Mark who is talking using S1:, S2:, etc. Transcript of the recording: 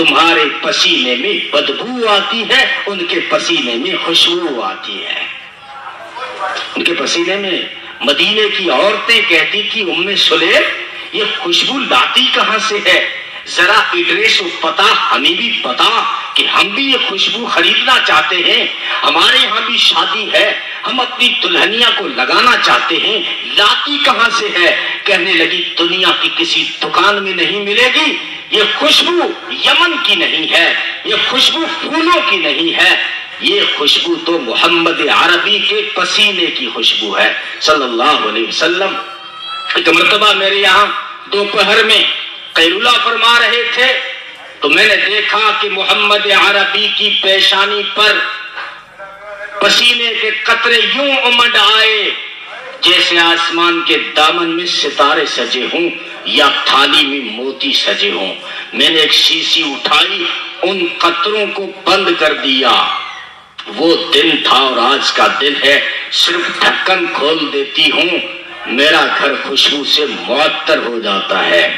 S1: تمہارے پسینے میں بدبو آتی ہے، ان کے پسینے میں خوشبو آتی ہے۔ ان کے پسینے میں مدینے کی عورتیں کہتی تھی ام سلیم یہ خوشبو لاتی کہاں سے ہے؟ ذرا ایڈریس و پتہ ہمیں بھی بتا کہ ہم بھی یہ خوشبو خریدنا چاہتے ہیں، ہمارے یہاں بھی شادی ہے، ہم اپنی دلہنیا کو لگانا چاہتے ہیں، لاتی کہاں سے ہے؟ کہنے لگی دنیا کی کسی دکان میں نہیں ملے گی، یہ خوشبو یمن کی نہیں ہے، یہ خوشبو پھولوں کی نہیں ہے، یہ خوشبو تو محمد عربی کے پسینے کی خوشبو ہے صلی اللہ علیہ وسلم۔ ایک مرتبہ میرے یہاں دوپہر میں قیلولہ فرما رہے تھے تو میں نے دیکھا کہ محمد عربی کی پیشانی پر پسینے کے قطرے یوں امڈ آئے جیسے آسمان کے دامن میں ستارے سجے ہوں یا تھالی میں موتی سجے ہوں۔ میں نے ایک شیشی اٹھائی، ان قطروں کو بند کر دیا۔ وہ دن تھا اور آج کا دن ہے، صرف ڈھکن کھول دیتی ہوں میرا گھر خوشبو سے معطر ہو جاتا ہے۔